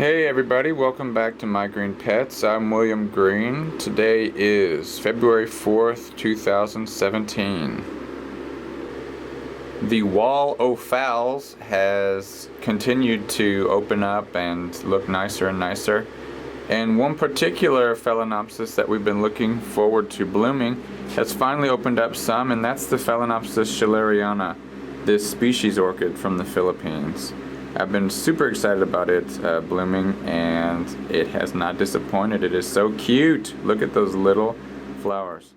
Hey everybody, welcome back to My Green Pets. I'm William Green. Today is February 4th, 2017. The wall o' Phals has continued to open up and look nicer and nicer. And one particular Phalaenopsis that we've been looking forward to blooming has finally opened up some, and that's the Phalaenopsis schilleriana, this species orchid from the Philippines. I've been super excited about it blooming, and it has not disappointed. It is so cute. Look at those little flowers.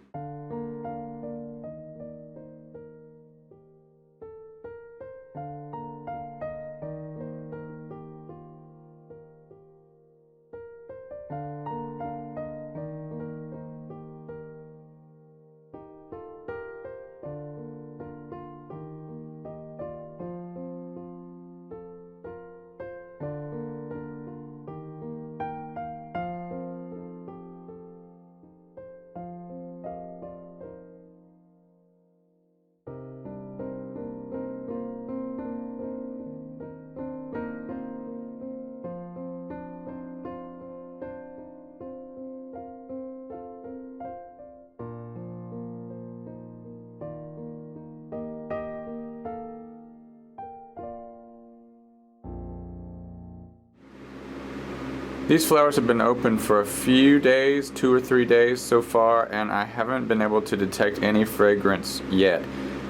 These flowers have been open for a few days, 2 or 3 days so far, and I haven't been able to detect any fragrance yet.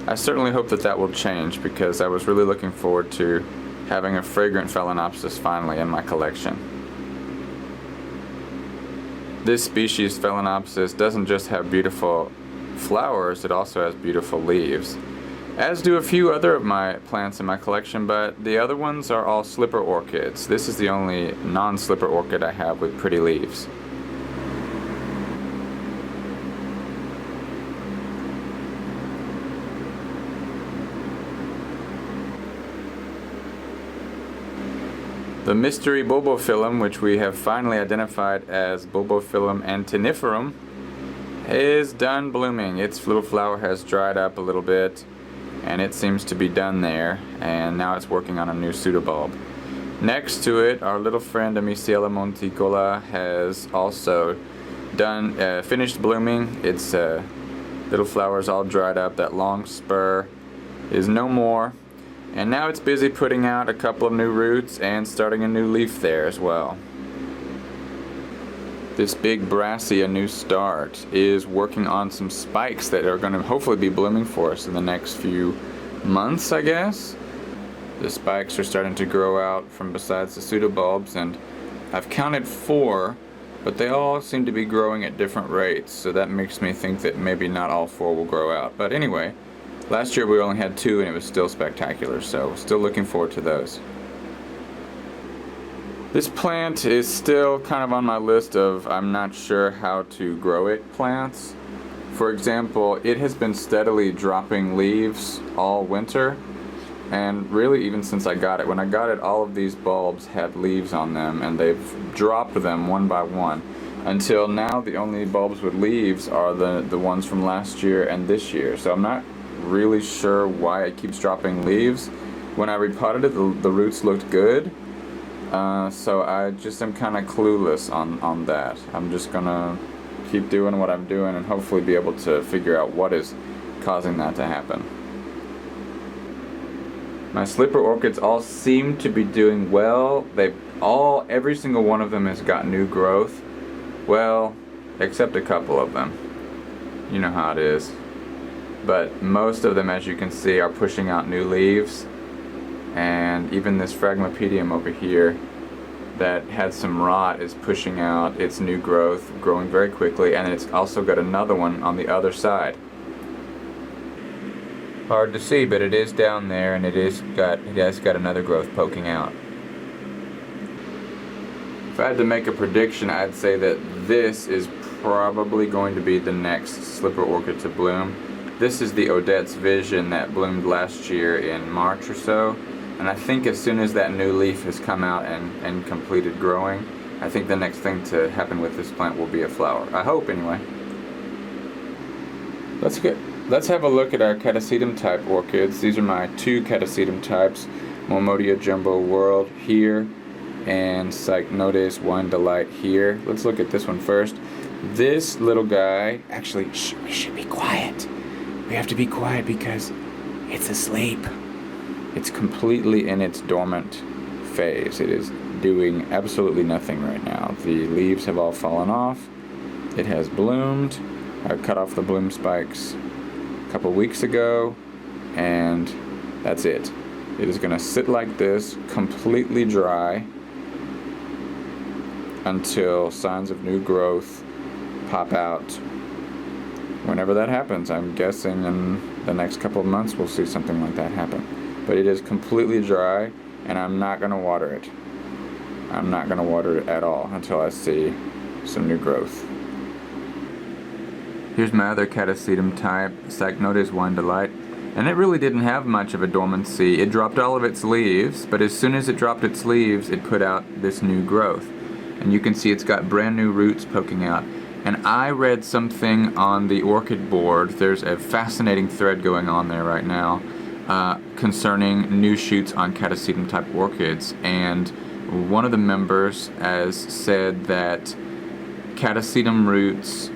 I certainly hope that will change, because I was really looking forward to having a fragrant Phalaenopsis finally in my collection. This species, Phalaenopsis, doesn't just have beautiful flowers, it also has beautiful leaves. As do a few other of my plants in my collection, but the other ones are all slipper orchids. This is the only non-slipper orchid I have with pretty leaves. The mystery bulbophyllum, which we have finally identified as Bulbophyllum antiniferum, is done blooming. Its little flower has dried up a little bit, and it seems to be done there, and now it's working on a new pseudobulb. Next to it, our little friend Amiciella monticola has also finished blooming. Its little flowers all dried up. That long spur is no more, and now it's busy putting out a couple of new roots and starting a new leaf there as well. This big Brassia New Start is working on some spikes that are going to hopefully be blooming for us in the next few months, I guess. The spikes are starting to grow out from besides the pseudobulbs, and I've counted 4, but they all seem to be growing at different rates, so that makes me think that maybe not all 4 will grow out. But anyway, last year we only had 2 and it was still spectacular, so still looking forward to those. This plant is still kind of on my list of I'm not sure how to grow it plants. For example, it has been steadily dropping leaves all winter, and really even since I got it. When I got it, all of these bulbs had leaves on them, and they've dropped them one by one. Until now, the only bulbs with leaves are the ones from last year and this year. So I'm not really sure why it keeps dropping leaves. When I repotted it, the roots looked good. So I just am kind of clueless on that. I'm just gonna keep doing what I'm doing and hopefully be able to figure out what is causing that to happen. My slipper orchids all seem to be doing well. Every single one of them has got new growth. Well, except a couple of them. You know how it is. But most of them, as you can see, are pushing out new leaves. And even this Phragmipedium over here that had some rot is pushing out its new growth, growing very quickly, and it's also got another one on the other side. Hard to see, but it is down there, and it has got another growth poking out. If I had to make a prediction, I'd say that this is probably going to be the next slipper orchid to bloom. This is the Odette's Vision that bloomed last year in March or so. And I think as soon as that new leaf has come out and completed growing, I think the next thing to happen with this plant will be a flower. I hope, anyway. Let's have a look at our Catasetum type orchids. These are my 2 Catasetum types, Momodia Jumbo World here, and Cycnodes Wine Delight here. Let's look at this one first. This little guy, actually, we should be quiet. We have to be quiet because it's asleep. It's completely in its dormant phase. It is doing absolutely nothing right now. The leaves have all fallen off. It has bloomed. I cut off the bloom spikes a couple weeks ago, and that's it. It is going to sit like this, completely dry, until signs of new growth pop out. Whenever that happens, I'm guessing in the next couple of months we'll see something like that happen. But it is completely dry, and I'm not going to water it. I'm not going to water it at all until I see some new growth. Here's my other Catasetum type, Cycnodes Wine Delight. And it really didn't have much of a dormancy. It dropped all of its leaves, but as soon as it dropped its leaves, it put out this new growth. And you can see it's got brand new roots poking out. And I read something on the orchid board, there's a fascinating thread going on there right now, concerning new shoots on Catasetum type orchids. And one of the members has said that Catasetum roots,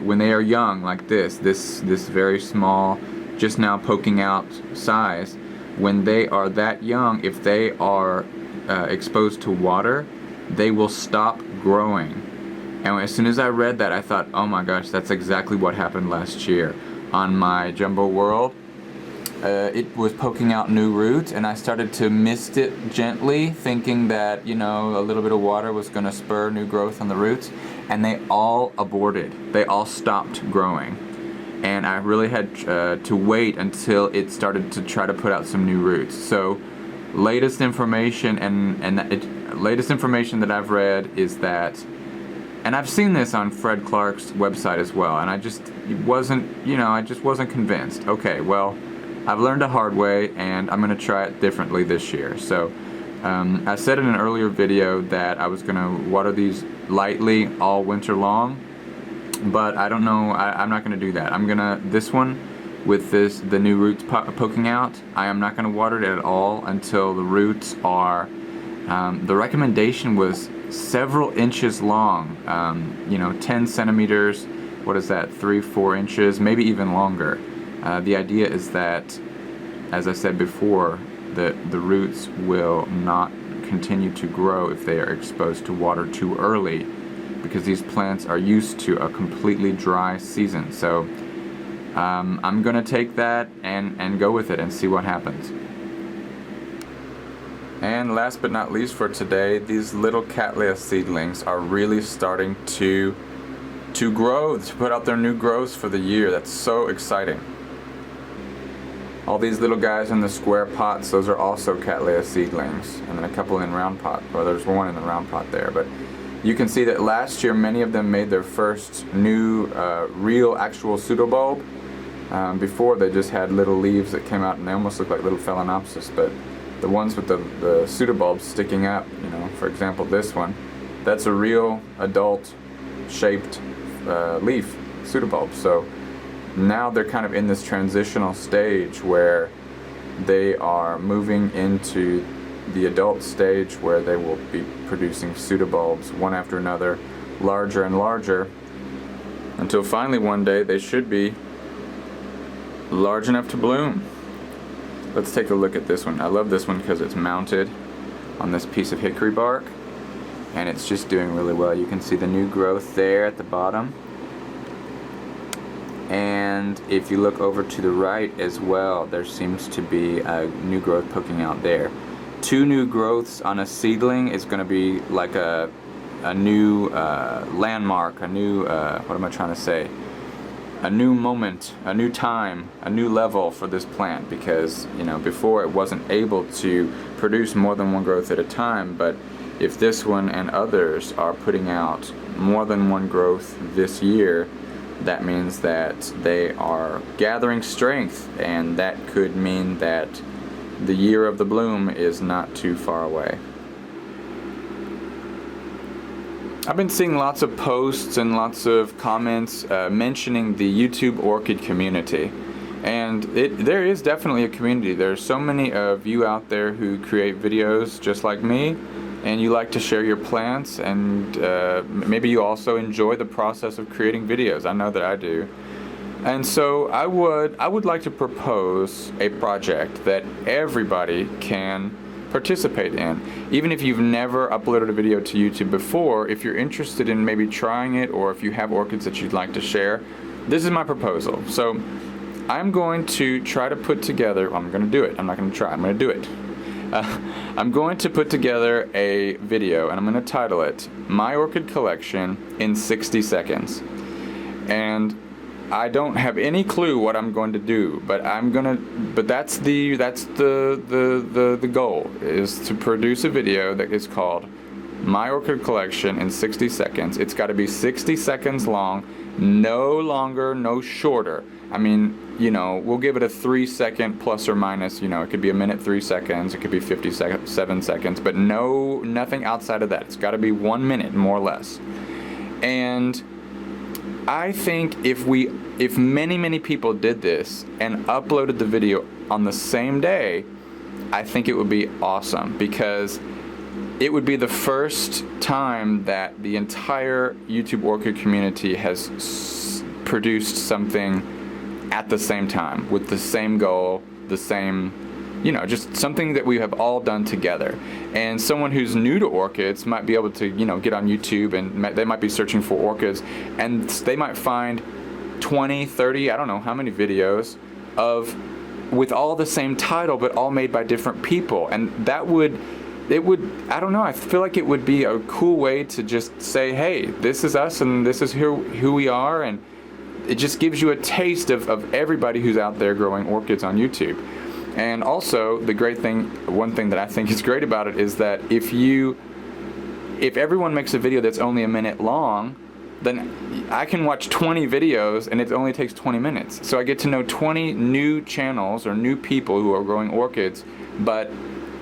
when they are young like this very small, just now poking out size, when they are that young, if they are exposed to water, they will stop growing. And as soon as I read that, I thought, oh my gosh, that's exactly what happened last year on my jumbo world. It was poking out new roots, and I started to mist it gently, thinking that, you know, a little bit of water was going to spur new growth on the roots, and they all aborted. They all stopped growing. And I really had to wait until it started to try to put out some new roots. So latest information latest information that I've read is that, and I've seen this on Fred Clark's website as well, and I just wasn't convinced. Okay, well, I've learned a hard way, and I'm going to try it differently this year. So I said in an earlier video that I was going to water these lightly all winter long, but I don't know, I'm not going to do that. This one, with the new roots poking out, I am not going to water it at all until the roots are, the recommendation was several inches long, 10 centimeters, what is that, 3-4 inches, maybe even longer. The idea is that, as I said before, the roots will not continue to grow if they are exposed to water too early, because these plants are used to a completely dry season. So I'm going to take that and go with it and see what happens. And last but not least for today, these little Cattleya seedlings are really starting to grow, to put out their new growths for the year. That's so exciting. All these little guys in the square pots, those are also Cattleya seedlings, and then a couple in round pot. Well, there's one in the round pot there, but you can see that last year many of them made their first new real actual pseudobulb. Before they just had little leaves that came out and they almost look like little Phalaenopsis, but the ones with the pseudobulbs sticking up, for example this one, that's a real adult shaped leaf pseudobulb. So now they're kind of in this transitional stage where they are moving into the adult stage where they will be producing pseudobulbs one after another, larger and larger, until finally one day they should be large enough to bloom. Let's take a look at this one. I love this one because it's mounted on this piece of hickory bark, and it's just doing really well. You can see the new growth there at the bottom. And if you look over to the right as well, there seems to be a new growth poking out there. 2 new growths on a seedling is going to be like a new landmark, a new, what am I trying to say? A new moment, a new time, a new level for this plant, because before it wasn't able to produce more than one growth at a time, but if this one and others are putting out more than one growth this year, that means that they are gathering strength, and that could mean that the year of the bloom is not too far away. I've been seeing lots of posts and lots of comments mentioning the YouTube Orchid Community, and there is definitely a community. There's so many of you out there who create videos just like me, and you like to share your plants, and maybe you also enjoy the process of creating videos. I know that I do. And so I would like to propose a project that everybody can participate in. Even if you've never uploaded a video to YouTube before, if you're interested in maybe trying it, or if you have orchids that you'd like to share, this is my proposal. So I'm going to try to put together, I'm going to do it. I'm not going to try, I'm going to do it. I'm going to put together a video, and I'm going to title it My Orchid Collection in 60 Seconds. And I don't have any clue what I'm going to do, but that's the goal, is to produce a video that is called My Orchid Collection in 60 Seconds. It's got to be 60 seconds long, no longer, no shorter. I mean, you know, we'll give it a 3-second plus or minus, you know, it could be a minute 3 seconds, it could be 57 seconds, but nothing outside of that. It's got to be 1 minute, more or less. And I think if many people did this and uploaded the video on the same day, I think it would be awesome, because it would be the first time that the entire YouTube Orchid community has produced something at the same time, with the same goal, the same, you know, just something that we have all done together. And someone who's new to orchids might be able to, you know, get on YouTube, and they might be searching for orchids, and they might find 20, 30, I don't know how many videos with all the same title, but all made by different people. And I don't know, I feel like it would be a cool way to just say, hey, this is us, and this is who we are, and it just gives you a taste of everybody who's out there growing orchids on YouTube. And also, one thing that I think is great about it is that if everyone makes a video that's only a minute long, then I can watch 20 videos and it only takes 20 minutes. So I get to know 20 new channels or new people who are growing orchids, but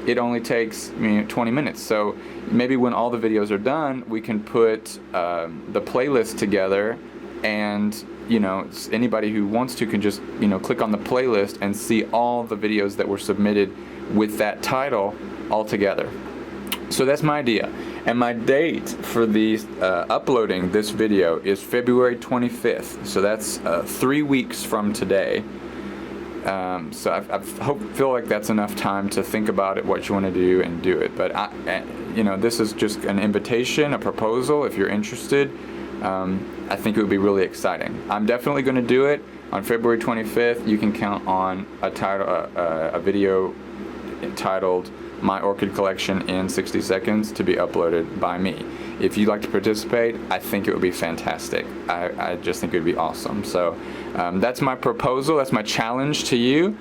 it only takes 20 minutes. So maybe when all the videos are done, we can put the playlist together, and you know, anybody who wants to can just, you know, click on the playlist and see all the videos that were submitted with that title all together. So that's my idea. And my date for uploading this video is February 25th. So that's 3 weeks from today. So I feel like that's enough time to think about it, what you want to do, and do it. But you know, this is just an invitation, a proposal. If you're interested, I think it would be really exciting. I'm definitely going to do it on February 25th. You can count on a video entitled My Orchid Collection in 60 Seconds to be uploaded by me. If you'd like to participate, I think it would be fantastic. I just think it would be awesome. So that's my proposal, that's my challenge to you.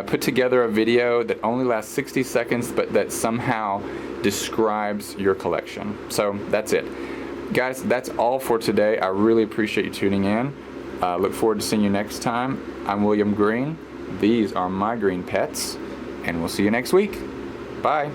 Put together a video that only lasts 60 seconds, but that somehow describes your collection. So that's it. Guys, that's all for today. I really appreciate you tuning in. Look forward to seeing you next time. I'm William Green. These are my green pets, and we'll see you next week. Bye.